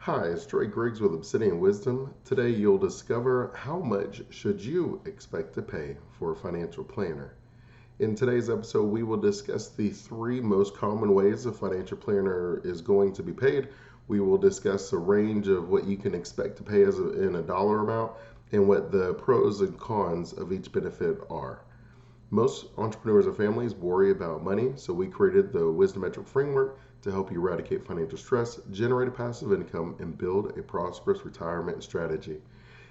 Hi, it's Troy Griggs with Obsidian Wisdom. Today you'll discover how much should you expect to pay for a financial planner. In today's episode, we will discuss the three most common ways a financial planner is going to be paid. We will discuss a range of what you can expect to pay in a dollar amount and what the pros and cons of each benefit are. Most entrepreneurs and families worry about money, so we created the Wisdometric framework to help you eradicate financial stress, generate a passive income, and build a prosperous retirement strategy.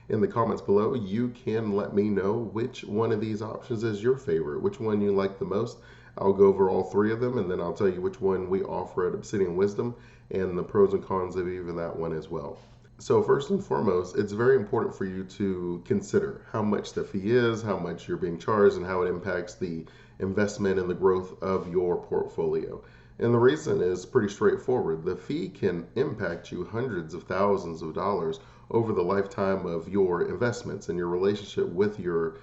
In the comments below, you can let me know which one of these options is your favorite, which one you like the most. I'll go over all three of them, and then I'll tell you which one we offer at Obsidian Wisdom and the pros and cons of even that one as well. So first and foremost, it's very important for you to consider how much the fee is, how much you're being charged, and how it impacts the investment and the growth of your portfolio. And the reason is pretty straightforward. The fee can impact you hundreds of thousands of dollars over the lifetime of your investments and your relationship with your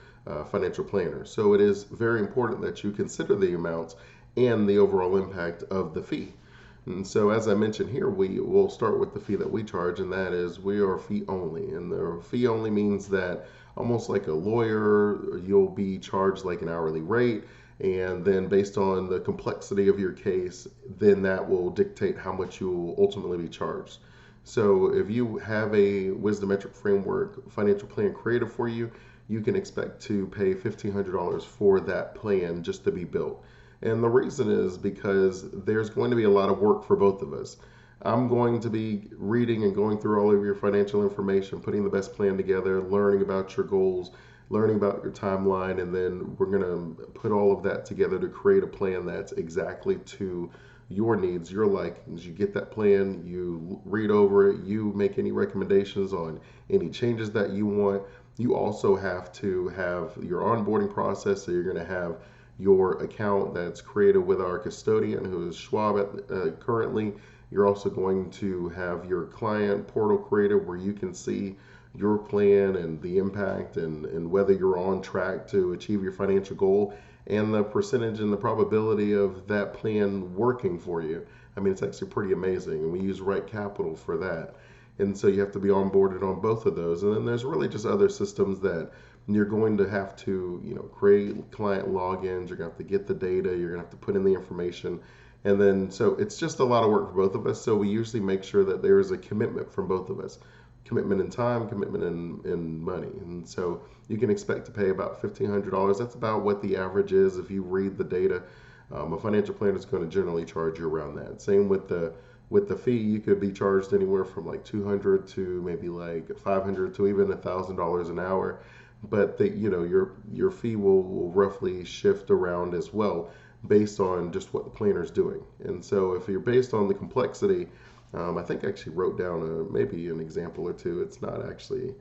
financial planner. So it is very important that you consider the amounts and the overall impact of the fee. And so, as I mentioned here, we will start with the fee that we charge, and that is we are fee only. And the fee only means that almost like a lawyer, you'll be charged like an hourly rate. And then, based on the complexity of your case, then that will dictate how much you will ultimately be charged. So, if you have a Wisdometric framework financial plan created for you, you can expect to pay $1,500 for that plan just to be built. And the reason is because there's going to be a lot of work for both of us. I'm going to be reading and going through all of your financial information, putting the best plan together, learning about your goals, learning about your timeline, and then we're going to put all of that together to create a plan that's exactly to your needs, your likings. You get that plan, you read over it, you make any recommendations on any changes that you want. You also have to have your onboarding process, so you're going to have your account that's created with our custodian, who is Schwab currently. You're also going to have your client portal created where you can see your plan and the impact and whether you're on track to achieve your financial goal and the percentage and the probability of that plan working for you. I mean, it's actually pretty amazing, and we use Right Capital for that. And so you have to be onboarded on both of those. And then there's really just other systems that you're going to have to, create client logins. You're going to have to get the data. You're going to have to put in the information. And then, so it's just a lot of work for both of us. So we usually make sure that there is a commitment from both of us, commitment in time, commitment in money. And so you can expect to pay about $1,500. That's about what the average is if you read the data. A financial planner is going to generally charge you around that. Same with the fee. You could be charged anywhere from like $200 to maybe like $500 to even $1,000 an hour. But your fee will roughly shift around as well based on just what the planner is doing. And so if you're based on the complexity, I think I actually wrote down maybe an example or two. It's not actually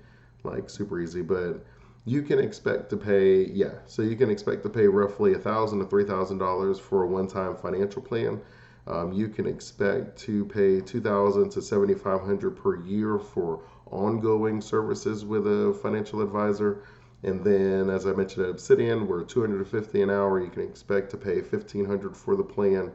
like super easy, but you can expect to pay, so you can expect to pay roughly $1,000 to $3,000 for a one-time financial plan. You can expect to pay $2,000 to $7,500 per year for ongoing services with a financial advisor. And then, as I mentioned at Obsidian, we're $250 an hour. You can expect to pay $1,500 for the plan.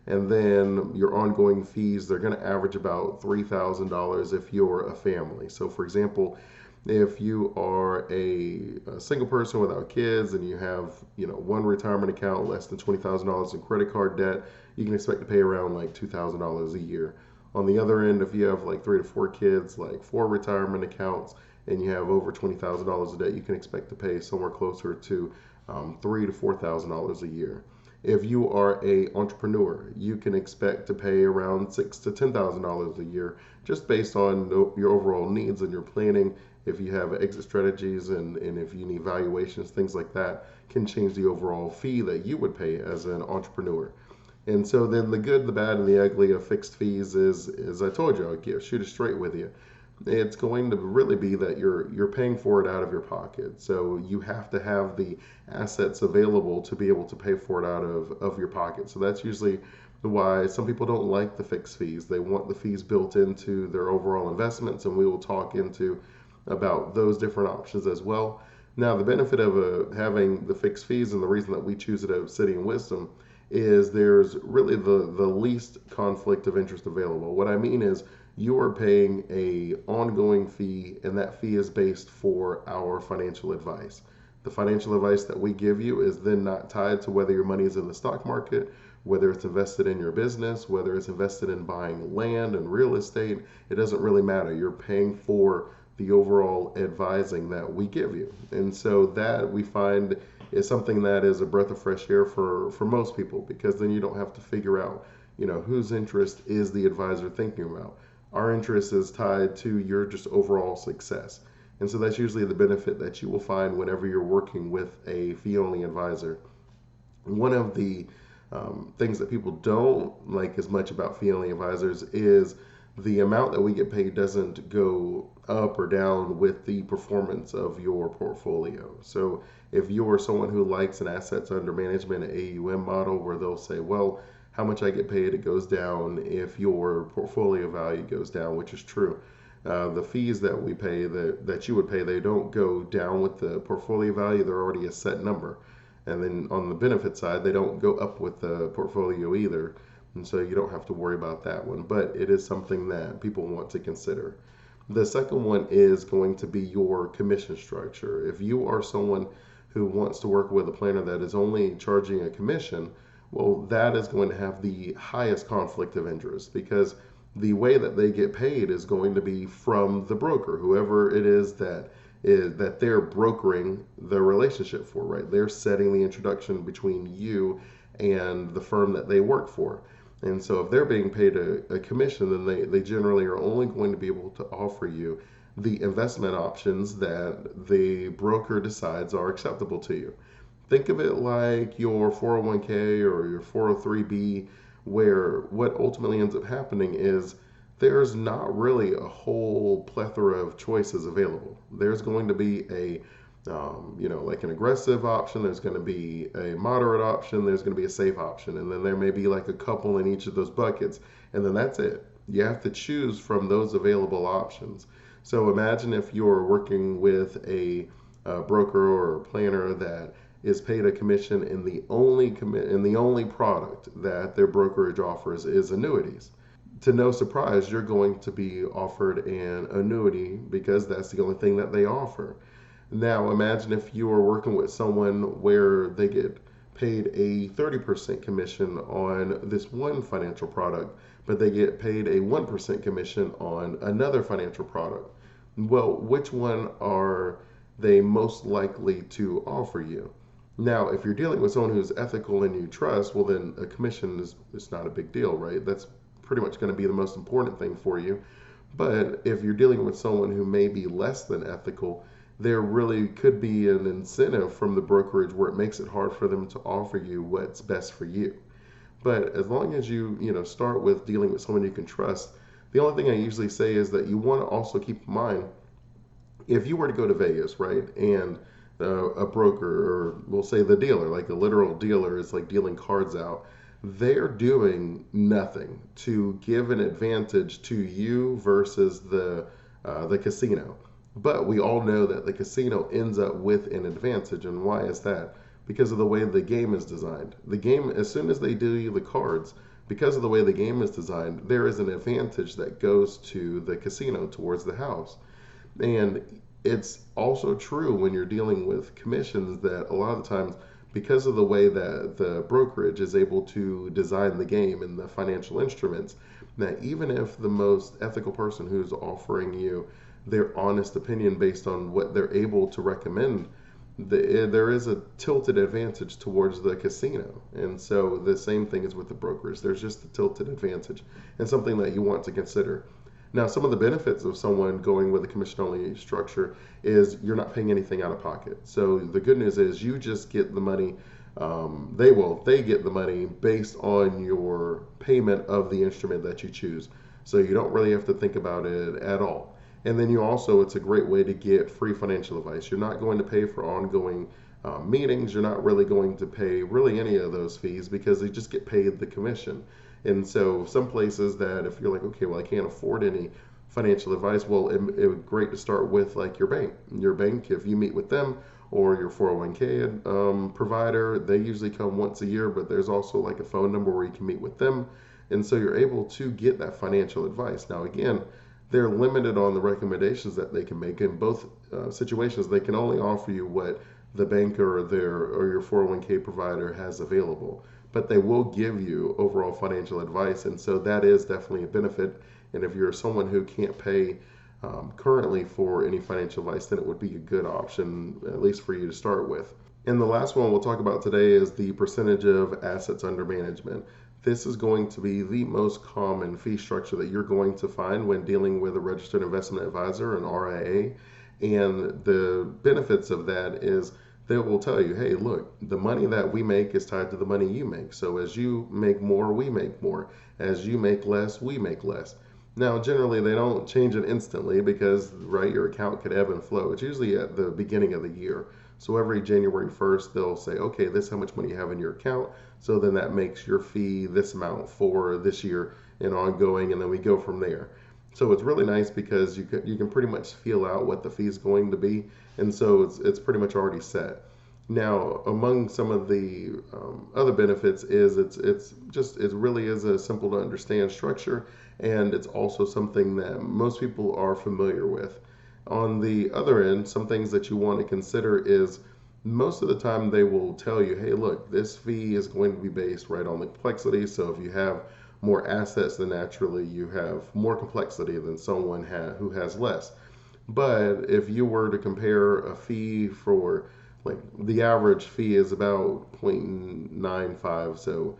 And then your ongoing fees, they're going to average about $3,000 if you're a family. So, for example, if you are a single person without kids and you have, one retirement account, less than $20,000 in credit card debt, you can expect to pay around like $2,000 a year. On the other end, if you have like 3 to 4 kids, like 4 retirement accounts, and you have over $20,000 a debt, you can expect to pay somewhere closer to $3,000 to $4,000 a year. If you are a entrepreneur, you can expect to pay around $6,000 to $10,000 a year, just based on your overall needs and your planning. If you have exit strategies and if you need valuations, things like that can change the overall fee that you would pay as an entrepreneur. And so then the good, the bad, and the ugly of fixed fees is, as I told you, I'll shoot it straight with you. It's going to really be that you're paying for it out of your pocket. So you have to have the assets available to be able to pay for it out of your pocket. So that's usually why some people don't like the fixed fees. They want the fees built into their overall investments, and we will talk into about those different options as well. Now, the benefit of having the fixed fees, and the reason that we choose it at Obsidian Wisdom, is there's really the least conflict of interest available. What I mean is you are paying a ongoing fee, and that fee is based for our financial advice. The financial advice that we give you is then not tied to whether your money is in the stock market, whether it's invested in your business, whether it's invested in buying land and real estate. It doesn't really matter. You're paying for the overall advising that we give you. And so that we find is something that is a breath of fresh air for most people, because then you don't have to figure out, whose interest is the advisor thinking about. Our interest is tied to your just overall success. And so that's usually the benefit that you will find whenever you're working with a fee only advisor. One of the things that people don't like as much about fee only advisors is the amount that we get paid doesn't go up or down with the performance of your portfolio. So if you're someone who likes an assets under management, an AUM model, where they'll say, well, how much I get paid, it goes down if your portfolio value goes down, which is true. The fees that we pay, that you would pay, they don't go down with the portfolio value. They're already a set number. And then on the benefit side, they don't go up with the portfolio either. And so you don't have to worry about that one. But it is something that people want to consider. The second one is going to be your commission structure. If you are someone who wants to work with a planner that is only charging a commission, well, that is going to have the highest conflict of interest, because the way that they get paid is going to be from the broker, whoever it is that they're brokering the relationship for, right? They're setting the introduction between you and the firm that they work for. And so if they're being paid a commission, then they generally are only going to be able to offer you the investment options that the broker decides are acceptable to you. Think of it like your 401k or your 403b, where what ultimately ends up happening is there's not really a whole plethora of choices available. There's going to be like an aggressive option, there's going to be a moderate option, there's going to be a safe option, and then there may be like a couple in each of those buckets, and then that's it. You have to choose from those available options. So imagine if you're working with a broker or a planner that is paid a commission, and the only product that their brokerage offers is annuities. To no surprise, you're going to be offered an annuity because that's the only thing that they offer. Now, imagine if you are working with someone where they get paid a 30% commission on this one financial product, but they get paid a 1% commission on another financial product. Well, which one are they most likely to offer you? Now, if you're dealing with someone who's ethical and you trust, well, then a commission is not a big deal, right? That's pretty much going to be the most important thing for you. But if you're dealing with someone who may be less than ethical, there really could be an incentive from the brokerage where it makes it hard for them to offer you what's best for you. But as long as you start with dealing with someone you can trust, the only thing I usually say is that you want to also keep in mind, if you were to go to Vegas, right, and a broker, or we'll say the dealer, like a literal dealer is like dealing cards out, they're doing nothing to give an advantage to you versus the casino. But we all know that the casino ends up with an advantage. And why is that? Because of the way the game is designed. The game, as soon as they deal you the cards, because of the way the game is designed, there is an advantage that goes to the casino towards the house. And it's also true when you're dealing with commissions that a lot of the times, because of the way that the brokerage is able to design the game and the financial instruments, that even if the most ethical person who's offering you their honest opinion based on what they're able to recommend, there is a tilted advantage towards the casino. And so the same thing is with the brokers. There's just a tilted advantage, and something that you want to consider. Now, some of the benefits of someone going with a commission-only structure is you're not paying anything out of pocket. So the good news is you just get the money. They get the money based on your payment of the instrument that you choose. So you don't really have to think about it at all. And then it's a great way to get free financial advice. You're not going to pay for ongoing meetings. You're not really going to pay really any of those fees, because they just get paid the commission. And so some places that if you're like, okay, well, I can't afford any financial advice, well, it would be great to start with like your bank. Your bank, if you meet with them, or your 401k provider, they usually come once a year, but there's also like a phone number where you can meet with them. And so you're able to get that financial advice. Now, again, they're limited on the recommendations that they can make. In both situations, they can only offer you what the banker or your 401k provider has available, but they will give you overall financial advice. And so that is definitely a benefit. And if you're someone who can't pay currently for any financial advice, then it would be a good option, at least for you to start with. And the last one we'll talk about today is the percentage of assets under management. This is going to be the most common fee structure that you're going to find when dealing with a registered investment advisor, an RIA. And the benefits of that is they will tell you, hey, look, the money that we make is tied to the money you make. So as you make more, we make more. As you make less, we make less. Now, generally, they don't change it instantly because, right, your account could ebb and flow. It's usually at the beginning of the year. So every January 1st, they'll say, okay, this is how much money you have in your account. So then that makes your fee this amount for this year and ongoing, and then we go from there. So it's really nice because you can pretty much feel out what the fee is going to be, and so it's pretty much already set. Now, among some of the other benefits is it really is a simple to understand structure, and it's also something that most people are familiar with. On the other end, some things that you want to consider is most of the time they will tell you, hey, look, this fee is going to be based right on the complexity. So if you have more assets, then naturally you have more complexity than someone who has less. But if you were to compare a fee for, like, the average fee is about 0.95, so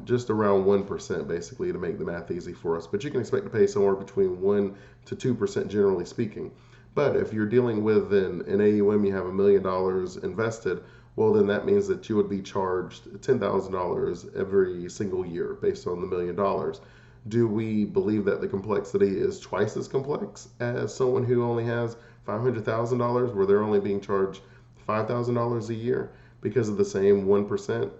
just around 1% basically, to make the math easy for us. But you can expect to pay somewhere between 1 to 2% generally speaking. But if you're dealing with an AUM, you have $1 million invested, well, then that means that you would be charged $10,000 every single year based on the $1 million. Do we believe that the complexity is twice as complex as someone who only has $500,000, where they're only being charged $5,000 a year because of the same 1%?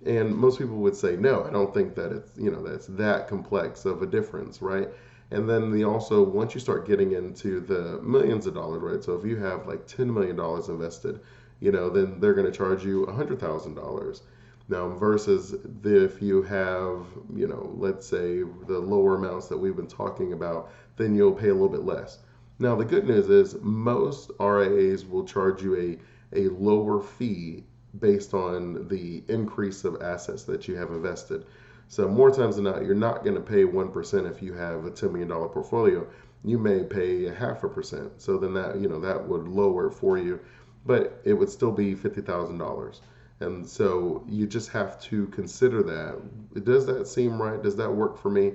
And most people would say, no, I don't think that that's that complex of a difference, right? And then also, once you start getting into the millions of dollars, right? So if you have like $10 million invested, then they're going to charge you $100,000. Now, versus if you have, let's say the lower amounts that we've been talking about, then you'll pay a little bit less. Now, the good news is most RIAs will charge you a lower fee based on the increase of assets that you have invested. So more times than not, you're not going to pay 1% if you have a $10 million portfolio. You may pay 0.5%. So then that would lower it for you, but it would still be $50,000. And so you just have to consider that. Does that seem right? Does that work for me?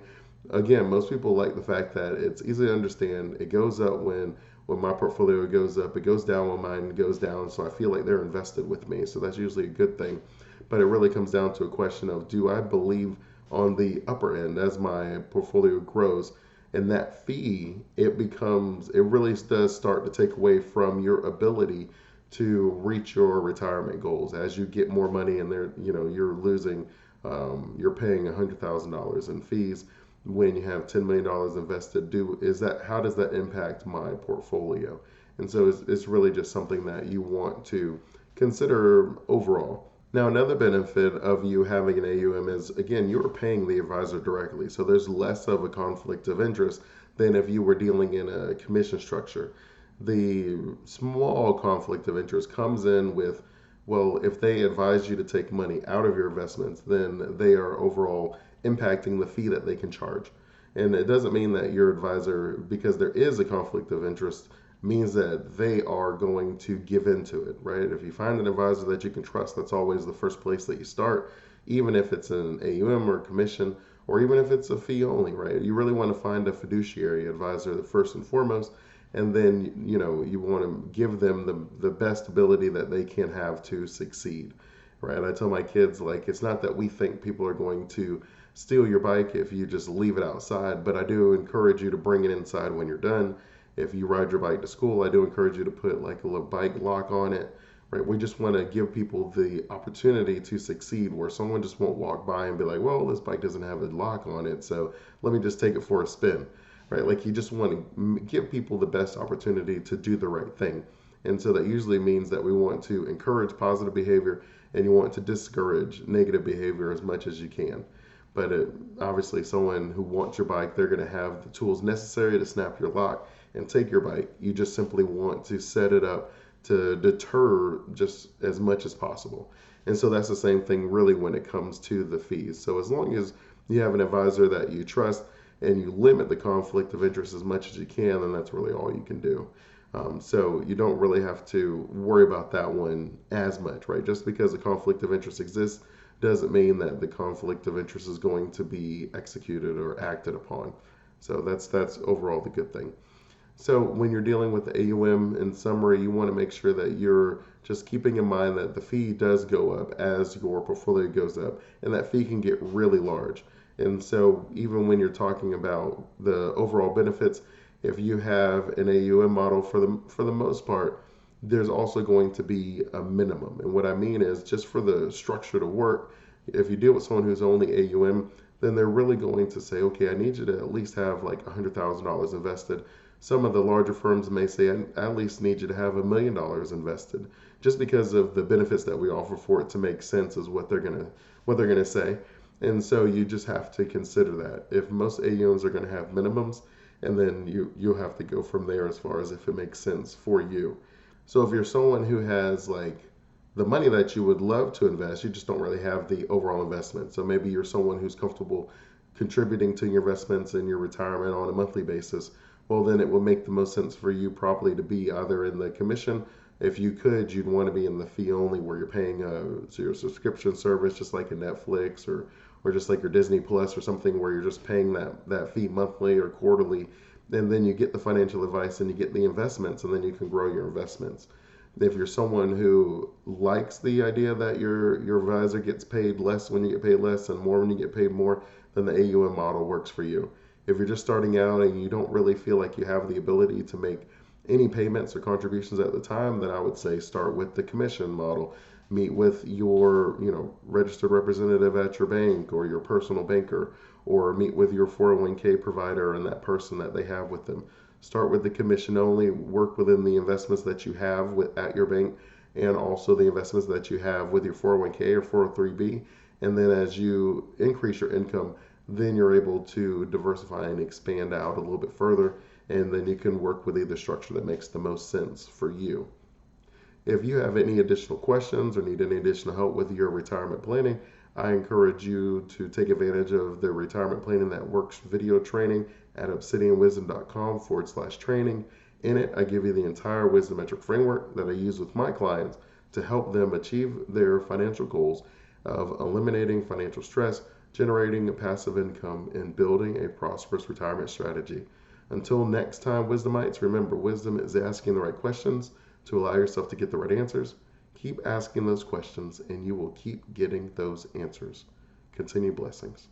Again, most people like the fact that it's easy to understand. It goes up when my portfolio goes up. It goes down when mine goes down. So I feel like they're invested with me. So that's usually a good thing. But it really comes down to a question of, do I believe on the upper end as my portfolio grows? And that fee, it really does start to take away from your ability to reach your retirement goals. As you get more money and you're losing, you're paying $100,000 in fees when you have $10 million invested. How does that impact my portfolio? And so it's really just something that you want to consider overall. Now, another benefit of you having an AUM is, again, you're paying the advisor directly. So there's less of a conflict of interest than if you were dealing in a commission structure. The small conflict of interest comes in with, well, if they advise you to take money out of your investments, then they are overall impacting the fee that they can charge. And it doesn't mean that your advisor, because there is a conflict of interest, means that they are going to give into it, right? If you find an advisor that you can trust, that's always the first place that you start, even if it's an AUM or a commission, or even if it's a fee only, right? You really want to find a fiduciary advisor first and foremost, and then you want to give them the best ability that they can have to succeed, right? I tell my kids, like, it's not that we think people are going to steal your bike if you just leave it outside, but I do encourage you to bring it inside when you're done. If you ride your bike to school, I do encourage you to put like a little bike lock on it, right? We just want to give people the opportunity to succeed, where someone just won't walk by and be like, well, this bike doesn't have a lock on it, so let me just take it for a spin, right? Like, you just want to give people the best opportunity to do the right thing. And so that usually means that we want to encourage positive behavior, and you want to discourage negative behavior as much as you can. But obviously, someone who wants your bike, they're going to have the tools necessary to snap your lock and take your bike. You just simply want to set it up to deter just as much as possible. And so that's the same thing really when it comes to the fees. So as long as you have an advisor that you trust and you limit the conflict of interest as much as you can, then that's really all you can do. So you don't really have to worry about that one as much, right? Just because a conflict of interest exists doesn't mean that the conflict of interest is going to be executed or acted upon. So that's overall the good thing. So when you're dealing with the AUM, in summary, you want to make sure that you're just keeping in mind that the fee does go up as your portfolio goes up, and that fee can get really large. And so even when you're talking about the overall benefits, if you have an AUM model, for the most part, there's also going to be a minimum. And what I mean is, just for the structure to work, if you deal with someone who's only AUM, then they're really going to say, okay, I need you to at least have like $100,000 invested. Some of the larger firms may say, I at least need you to have $1 million invested, just because of the benefits that we offer for it to make sense is what they're gonna say. And so you just have to consider that. If most AUMs are going to have minimums, and then you have to go from there as far as if it makes sense for you. So if you're someone who has like the money that you would love to invest, you just don't really have the overall investment. So maybe you're someone who's comfortable contributing to your investments in your retirement on a monthly basis. Well, then it will make the most sense for you probably to be either in the commission. If you could, you'd want to be in the fee only, where you're paying your subscription service, just like a Netflix or just like your Disney Plus or something, where you're just paying that fee monthly or quarterly, and then you get the financial advice and you get the investments, and then you can grow your investments. If you're someone who likes the idea that your advisor gets paid less when you get paid less and more when you get paid more, then the AUM model works for you. If you're just starting out and you don't really feel like you have the ability to make any payments or contributions at the time, then I would say start with the commission model. Meet with your registered representative at your bank or your personal banker, or meet with your 401k provider and that person that they have with them. Start with the commission only, work within the investments that you have at your bank, and also the investments that you have with your 401k or 403b. And then as you increase your income, then you're able to diversify and expand out a little bit further, and then you can work with either structure that makes the most sense for you. If you have any additional questions or need any additional help with your retirement planning, I encourage you to take advantage of the Retirement Planning That Works video training at obsidianwisdom.com/training. In it, I give you the entire wisdometric framework that I use with my clients to help them achieve their financial goals of eliminating financial stress, generating a passive income, and building a prosperous retirement strategy. Until next time, Wisdomites, remember, wisdom is asking the right questions to allow yourself to get the right answers. Keep asking those questions and you will keep getting those answers. Continue blessings.